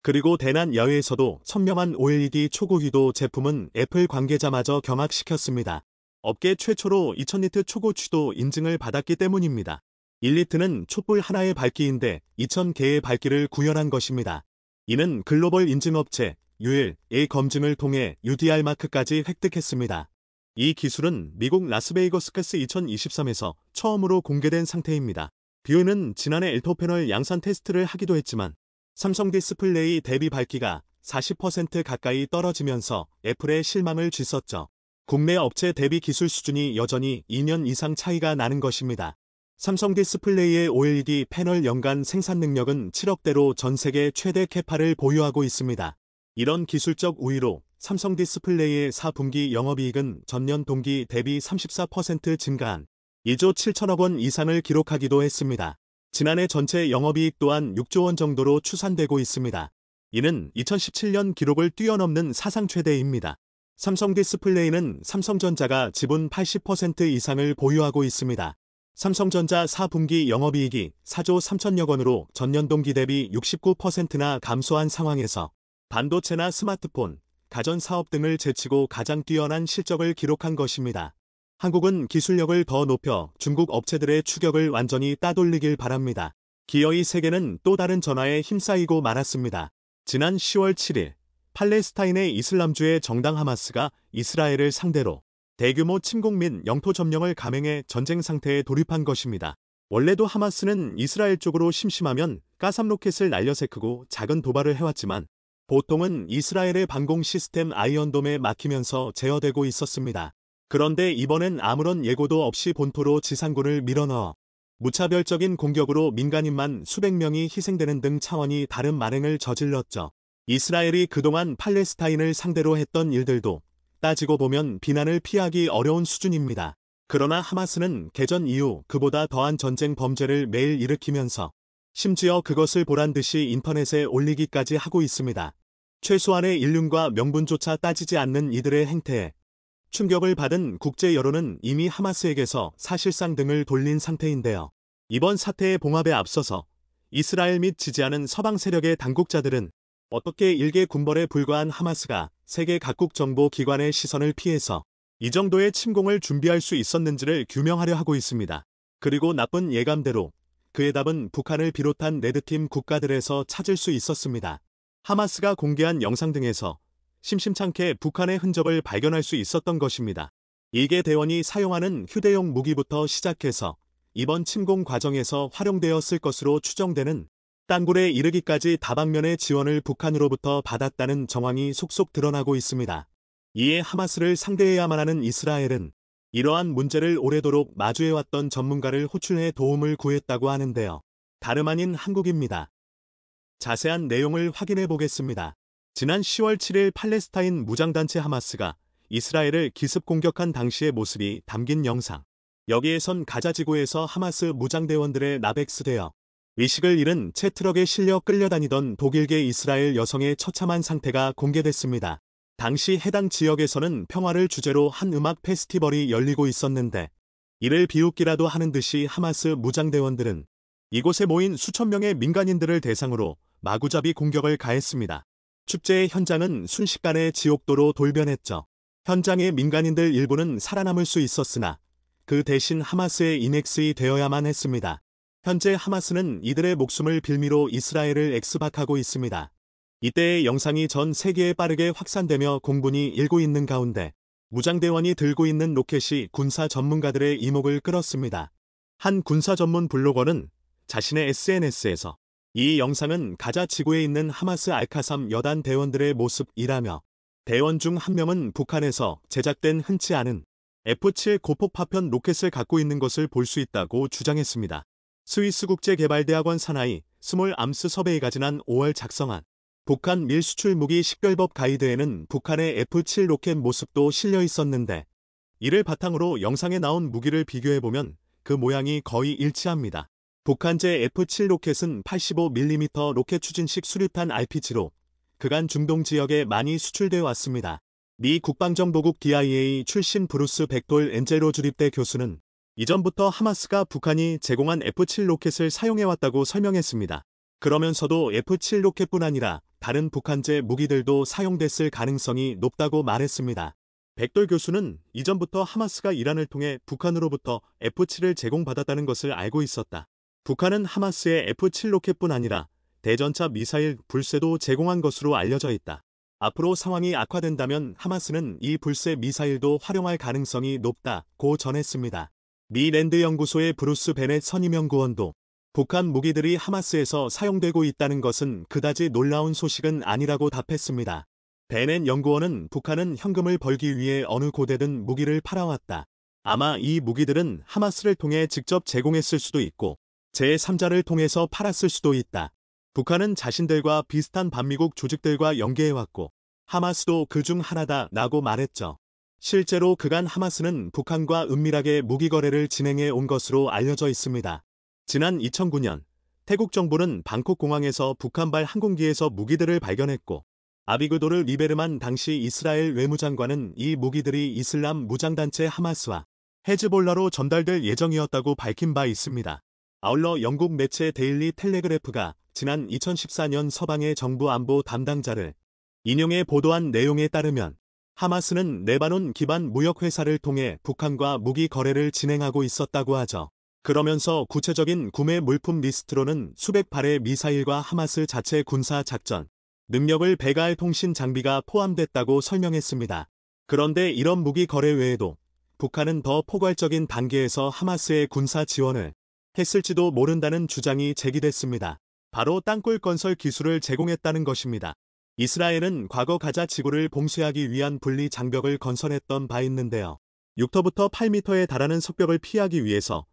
그리고 대난 야외에서도 선명한 OLED 초고위도 제품은 애플 관계자마저 경악시켰습니다. 업계 최초로 2000니트 초고취도 인증을 받았기 때문입니다. 1니트는 촛불 하나의 밝기인데 2000개의 밝기를 구현한 것입니다. 이는 글로벌 인증업체 UL의 검증을 통해 UDR 마크까지 획득했습니다. 이 기술은 미국 라스베이거스 캐스 2023에서 처음으로 공개된 상태입니다. BOE는 지난해 엘토 패널 양산 테스트를 하기도 했지만 삼성 디스플레이 대비 밝기가 40% 가까이 떨어지면서 애플에 실망을 쥐었죠. 국내 업체 대비 기술 수준이 여전히 2년 이상 차이가 나는 것입니다. 삼성 디스플레이의 OLED 패널 연간 생산 능력은 7억대로 전 세계 최대 캐파를 보유하고 있습니다. 이런 기술적 우위로 삼성 디스플레이의 4분기 영업이익은 전년 동기 대비 34% 증가한 2조 7천억 원 이상을 기록하기도 했습니다. 지난해 전체 영업이익 또한 6조 원 정도로 추산되고 있습니다. 이는 2017년 기록을 뛰어넘는 사상 최대입니다. 삼성 디스플레이는 삼성전자가 지분 80% 이상을 보유하고 있습니다. 삼성전자 4분기 영업이익이 4조 3천여 원으로 전년 동기 대비 69%나 감소한 상황에서 반도체나 스마트폰, 가전사업 등을 제치고 가장 뛰어난 실적을 기록한 것입니다. 한국은 기술력을 더 높여 중국 업체들의 추격을 완전히 따돌리길 바랍니다. 기어이 세계는 또 다른 전화에 힘싸이고 말았습니다. 지난 10월 7일 팔레스타인의 이슬람주의 정당 하마스가 이스라엘을 상대로 대규모 침공 및 영토 점령을 감행해 전쟁 상태에 돌입한 것입니다. 원래도 하마스는 이스라엘 쪽으로 심심하면 가삼 로켓을 날려 세크고 작은 도발을 해왔지만 보통은 이스라엘의 방공 시스템 아이언돔에 막히면서 제어되고 있었습니다. 그런데 이번엔 아무런 예고도 없이 본토로 지상군을 밀어넣어 무차별적인 공격으로 민간인만 수백 명이 희생되는 등 차원이 다른 만행을 저질렀죠. 이스라엘이 그동안 팔레스타인을 상대로 했던 일들도 따지고 보면 비난을 피하기 어려운 수준입니다. 그러나 하마스는 개전 이후 그보다 더한 전쟁 범죄를 매일 일으키면서 심지어 그것을 보란듯이 인터넷에 올리기까지 하고 있습니다. 최소한의 인륜과 명분조차 따지지 않는 이들의 행태에 충격을 받은 국제 여론은 이미 하마스에게서 사실상 등을 돌린 상태인데요. 이번 사태의 봉합에 앞서서 이스라엘 및 지지하는 서방 세력의 당국자들은 어떻게 일개 군벌에 불과한 하마스가 세계 각국 정보 기관의 시선을 피해서 이 정도의 침공을 준비할 수 있었는지를 규명하려 하고 있습니다. 그리고 나쁜 예감대로 그의 답은 북한을 비롯한 레드팀 국가들에서 찾을 수 있었습니다. 하마스가 공개한 영상 등에서 심심찮게 북한의 흔적을 발견할 수 있었던 것입니다. 일개 대원이 사용하는 휴대용 무기부터 시작해서 이번 침공 과정에서 활용되었을 것으로 추정되는 땅굴에 이르기까지 다방면의 지원을 북한으로부터 받았다는 정황이 속속 드러나고 있습니다. 이에 하마스를 상대해야만 하는 이스라엘은 이러한 문제를 오래도록 마주해왔던 전문가를 호출해 도움을 구했다고 하는데요. 다름 아닌 한국입니다. 자세한 내용을 확인해 보겠습니다. 지난 10월 7일 팔레스타인 무장단체 하마스가 이스라엘을 기습 공격한 당시의 모습이 담긴 영상. 여기에선 가자 지구에서 하마스 무장대원들의 나백스되어 의식을 잃은 채 트럭에 실려 끌려다니던 독일계 이스라엘 여성의 처참한 상태가 공개됐습니다. 당시 해당 지역에서는 평화를 주제로 한 음악 페스티벌이 열리고 있었는데 이를 비웃기라도 하는 듯이 하마스 무장대원들은 이곳에 모인 수천 명의 민간인들을 대상으로 마구잡이 공격을 가했습니다. 축제의 현장은 순식간에 지옥도로 돌변했죠. 현장의 민간인들 일부는 살아남을 수 있었으나 그 대신 하마스의 인엑스이 되어야만 했습니다. 현재 하마스는 이들의 목숨을 빌미로 이스라엘을 엑스박하고 있습니다. 이때의 영상이 전 세계에 빠르게 확산되며 공분이 일고 있는 가운데 무장대원이 들고 있는 로켓이 군사 전문가들의 이목을 끌었습니다. 한 군사 전문 블로거는 자신의 SNS에서 이 영상은 가자 지구에 있는 하마스 알카삼 여단 대원들의 모습이라며 대원 중 한 명은 북한에서 제작된 흔치 않은 F7 고폭 파편 로켓을 갖고 있는 것을 볼 수 있다고 주장했습니다. 스위스 국제개발대학원 사나이 스몰 암스 서베이가 지난 5월 작성한 북한 밀수출 무기 식별법 가이드에는 북한의 F7 로켓 모습도 실려 있었는데 이를 바탕으로 영상에 나온 무기를 비교해보면 그 모양이 거의 일치합니다. 북한제 F7 로켓은 85mm 로켓 추진식 수류탄 RPG로 그간 중동 지역에 많이 수출되어 왔습니다. 미 국방정보국 DIA 출신 브루스 백돌 엔젤로 주립대 교수는 이전부터 하마스가 북한이 제공한 F7 로켓을 사용해왔다고 설명했습니다. 그러면서도 F7 로켓뿐 아니라 다른 북한제 무기들도 사용됐을 가능성이 높다고 말했습니다. 백돌 교수는 이전부터 하마스가 이란을 통해 북한으로부터 F7을 제공받았다는 것을 알고 있었다. 북한은 하마스의 F7 로켓뿐 아니라 대전차 미사일 불새도 제공한 것으로 알려져 있다. 앞으로 상황이 악화된다면 하마스는 이 불새 미사일도 활용할 가능성이 높다고 전했습니다. 미 랜드 연구소의 브루스 베넷 선임연구원도 북한 무기들이 하마스에서 사용되고 있다는 것은 그다지 놀라운 소식은 아니라고 답했습니다. 베넷 연구원은 북한은 현금을 벌기 위해 어느 고대든 무기를 팔아왔다. 아마 이 무기들은 하마스를 통해 직접 제공했을 수도 있고 제3자를 통해서 팔았을 수도 있다. 북한은 자신들과 비슷한 반미국 조직들과 연계해왔고 하마스도 그 중 하나다라고 말했죠. 실제로 그간 하마스는 북한과 은밀하게 무기 거래를 진행해 온 것으로 알려져 있습니다. 지난 2009년 태국 정부는 방콕 공항에서 북한발 항공기에서 무기들을 발견했고 아비그도르 리베르만 당시 이스라엘 외무장관은 이 무기들이 이슬람 무장단체 하마스와 헤즈볼라로 전달될 예정이었다고 밝힌 바 있습니다. 아울러 영국 매체 데일리 텔레그래프가 지난 2014년 서방의 정부 안보 담당자를 인용해 보도한 내용에 따르면 하마스는 레바논 기반 무역회사를 통해 북한과 무기 거래를 진행하고 있었다고 하죠. 그러면서 구체적인 구매 물품 리스트로는 수백 발의 미사일과 하마스 자체 군사 작전 능력을 배가할 통신 장비가 포함됐다고 설명했습니다. 그런데 이런 무기 거래 외에도 북한은 더 포괄적인 단계에서 하마스의 군사 지원을 했을지도 모른다는 주장이 제기됐습니다. 바로 땅굴 건설 기술을 제공했다는 것입니다. 이스라엘은 과거 가자 지구를 봉쇄하기 위한 분리 장벽을 건설했던 바 있는데요. 6터부터 8m에 달하는 석벽을 피하기 위해서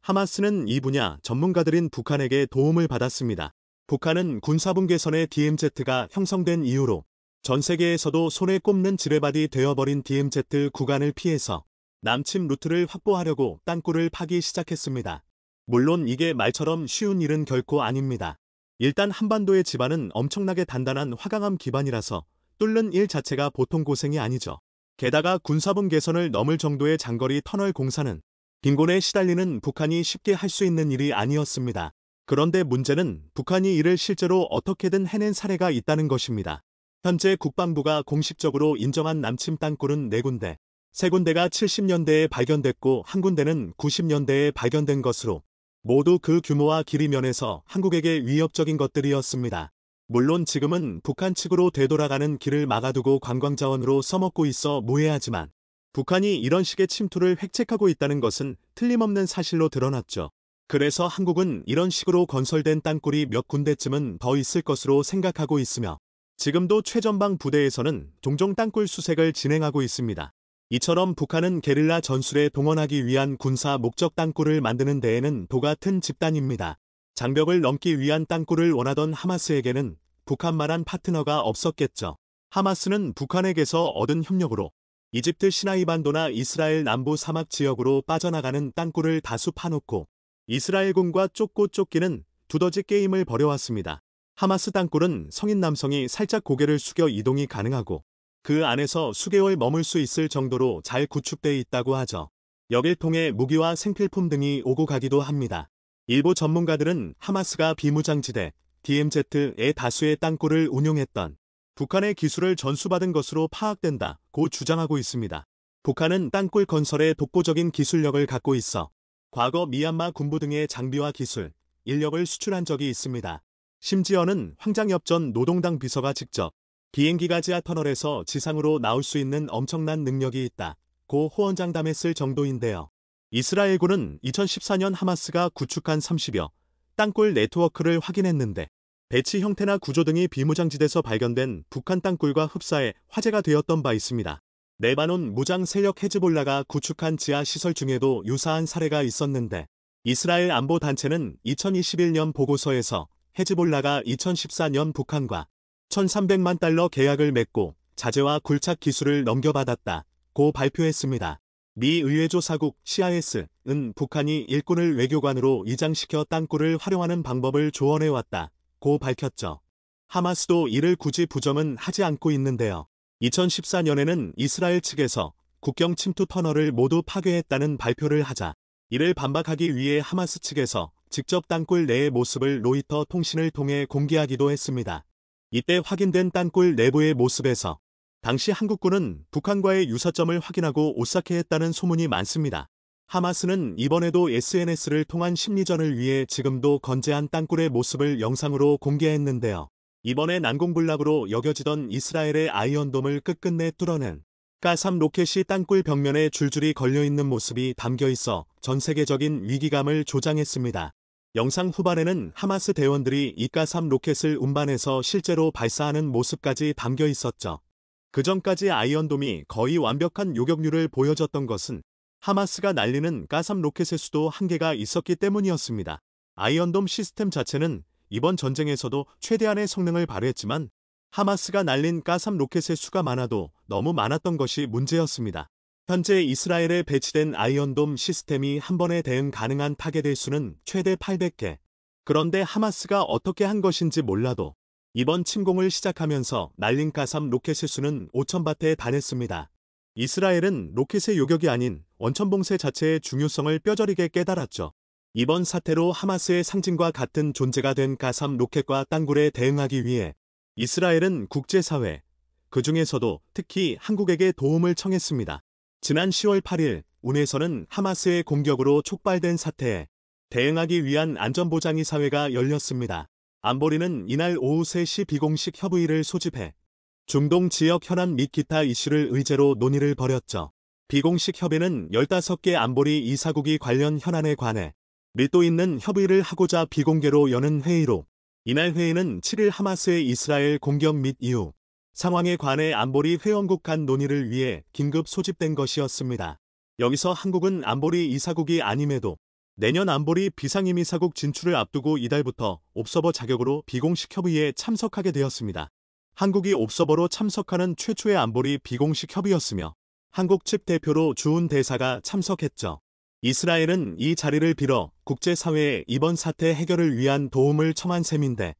하마스는 이 분야 전문가들인 북한에게 도움을 받았습니다. 북한은 군사분 개선의 DMZ가 형성된 이후로 전 세계에서도 손에 꼽는 지뢰밭이 되어버린 DMZ 구간을 피해서 남침 루트를 확보하려고 땅굴을 파기 시작했습니다. 물론 이게 말처럼 쉬운 일은 결코 아닙니다. 일단 한반도의 지반은 엄청나게 단단한 화강암 기반이라서 뚫는 일 자체가 보통 고생이 아니죠. 게다가 군사분 개선을 넘을 정도의 장거리 터널 공사는 빈곤에 시달리는 북한이 쉽게 할 수 있는 일이 아니었습니다. 그런데 문제는 북한이 이를 실제로 어떻게든 해낸 사례가 있다는 것입니다. 현재 국방부가 공식적으로 인정한 남침 땅굴은 4군데, 3군데가 70년대에 발견됐고 한 군데는 90년대에 발견된 것으로 모두 그 규모와 길이 면에서 한국에게 위협적인 것들이었습니다. 물론 지금은 북한 측으로 되돌아가는 길을 막아두고 관광자원으로 써먹고 있어 무해하지만 북한이 이런 식의 침투를 획책하고 있다는 것은 틀림없는 사실로 드러났죠. 그래서 한국은 이런 식으로 건설된 땅굴이 몇 군데쯤은 더 있을 것으로 생각하고 있으며 지금도 최전방 부대에서는 종종 땅굴 수색을 진행하고 있습니다. 이처럼 북한은 게릴라 전술에 동원하기 위한 군사 목적 땅굴을 만드는 데에는 도 같은 집단입니다. 장벽을 넘기 위한 땅굴을 원하던 하마스에게는 북한만한 파트너가 없었겠죠. 하마스는 북한에게서 얻은 협력으로 이집트 시나이반도나 이스라엘 남부 사막 지역으로 빠져나가는 땅굴을 다수 파놓고 이스라엘군과 쫓고 쫓기는 두더지 게임을 벌여왔습니다. 하마스 땅굴은 성인 남성이 살짝 고개를 숙여 이동이 가능하고 그 안에서 수개월 머물 수 있을 정도로 잘 구축돼 있다고 하죠. 여길 통해 무기와 생필품 등이 오고 가기도 합니다. 일부 전문가들은 하마스가 비무장지대 DMZ의 다수의 땅굴을 운용했던 북한의 기술을 전수받은 것으로 파악된다고 주장하고 있습니다. 북한은 땅굴 건설에 독보적인 기술력을 갖고 있어 과거 미얀마 군부 등의 장비와 기술, 인력을 수출한 적이 있습니다. 심지어는 황장엽 전 노동당 비서가 직접 비행기가 지하 터널에서 지상으로 나올 수 있는 엄청난 능력이 있다고 호언장담했을 정도인데요. 이스라엘군은 2014년 하마스가 구축한 30여 땅굴 네트워크를 확인했는데 배치 형태나 구조 등이 비무장지대에서 발견된 북한 땅굴과 흡사해 화제가 되었던 바 있습니다. 레바논 무장 세력 헤즈볼라가 구축한 지하 시설 중에도 유사한 사례가 있었는데 이스라엘 안보단체는 2021년 보고서에서 헤즈볼라가 2014년 북한과 1,300만 달러 계약을 맺고 자재와 굴착 기술을 넘겨받았다고 발표했습니다. 미 의회조사국 CIS는 북한이 일꾼을 외교관으로 이장시켜 땅굴을 활용하는 방법을 조언해왔다고 밝혔죠. 하마스도 이를 굳이 부정은 하지 않고 있는데요. 2014년에는 이스라엘 측에서 국경 침투 터널을 모두 파괴했다는 발표를 하자 이를 반박하기 위해 하마스 측에서 직접 땅굴 내의 모습을 로이터 통신을 통해 공개하기도 했습니다. 이때 확인된 땅굴 내부의 모습에서 당시 한국군은 북한과의 유사점을 확인하고 오싹해했다는 소문이 많습니다. 하마스는 이번에도 SNS를 통한 심리전을 위해 지금도 건재한 땅굴의 모습을 영상으로 공개했는데요. 이번에 난공불락으로 여겨지던 이스라엘의 아이언돔을 끝끝내 뚫어낸 가삼 로켓이 땅굴 벽면에 줄줄이 걸려있는 모습이 담겨있어 전 세계적인 위기감을 조장했습니다. 영상 후반에는 하마스 대원들이 이 가삼 로켓을 운반해서 실제로 발사하는 모습까지 담겨 있었죠. 그전까지 아이언돔이 거의 완벽한 요격률을 보여줬던 것은 하마스가 날리는 가삼 로켓의 수도 한계가 있었기 때문이었습니다. 아이언돔 시스템 자체는 이번 전쟁에서도 최대한의 성능을 발휘했지만 하마스가 날린 가삼 로켓의 수가 많아도 너무 많았던 것이 문제였습니다. 현재 이스라엘에 배치된 아이언돔 시스템이 한 번에 대응 가능한 타겟의 수는 최대 800개. 그런데 하마스가 어떻게 한 것인지 몰라도 이번 침공을 시작하면서 날린 가삼 로켓의 수는 5,000바트에 달했습니다. 이스라엘은 로켓의 요격이 아닌 원천 봉쇄 자체의 중요성을 뼈저리게 깨달았죠. 이번 사태로 하마스의 상징과 같은 존재가 된 가삼 로켓과 땅굴에 대응하기 위해 이스라엘은 국제사회, 그 중에서도 특히 한국에게 도움을 청했습니다. 지난 10월 8일 운에서는 하마스의 공격으로 촉발된 사태에 대응하기 위한 안전보장이사회가 열렸습니다. 안보리는 이날 오후 3시 비공식 협의를 소집해 중동 지역 현안 및 기타 이슈를 의제로 논의를 벌였죠. 비공식 협의는 15개 안보리 이사국이 관련 현안에 관해 밀도 있는 협의를 하고자 비공개로 여는 회의로 이날 회의는 7일 하마스의 이스라엘 공격 및 이후 상황에 관해 안보리 회원국 간 논의를 위해 긴급 소집된 것이었습니다. 여기서 한국은 안보리 이사국이 아님에도 내년 안보리 비상임이사국 진출을 앞두고 이달부터 옵서버 자격으로 비공식 협의에 참석하게 되었습니다. 한국이 옵서버로 참석하는 최초의 안보리 비공식 협의였으며 한국 측 대표로 주은 대사가 참석했죠. 이스라엘은 이 자리를 빌어 국제사회에 이번 사태 해결을 위한 도움을 청한 셈인데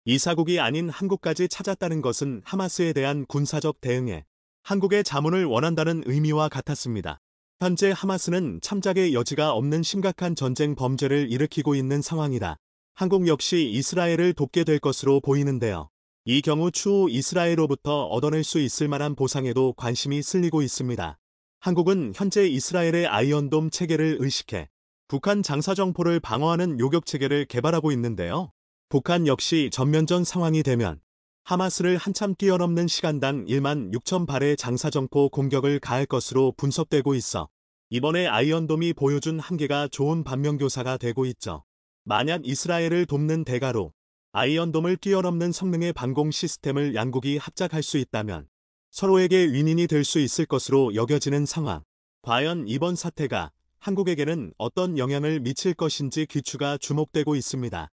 이사국이 아닌 한국까지 찾았다는 것은 하마스에 대한 군사적 대응에 한국의 자문을 원한다는 의미와 같았습니다. 현재 하마스는 참작의 여지가 없는 심각한 전쟁 범죄를 일으키고 있는 상황이라 한국 역시 이스라엘을 돕게 될 것으로 보이는데요. 이 경우 추후 이스라엘로부터 얻어낼 수 있을 만한 보상에도 관심이 쏠리고 있습니다. 한국은 현재 이스라엘의 아이언돔 체계를 의식해 북한 장사정포를 방어하는 요격 체계를 개발하고 있는데요. 북한 역시 전면전 상황이 되면 하마스를 한참 뛰어넘는 시간당 1만 6천 발의 장사정포 공격을 가할 것으로 분석되고 있어 이번에 아이언돔이 보여준 한계가 좋은 반면교사가 되고 있죠. 만약 이스라엘을 돕는 대가로 아이언돔을 뛰어넘는 성능의 방공 시스템을 양국이 합작할 수 있다면 서로에게 윈윈이 될 수 있을 것으로 여겨지는 상황. 과연 이번 사태가 한국에게는 어떤 영향을 미칠 것인지 귀추가 주목되고 있습니다.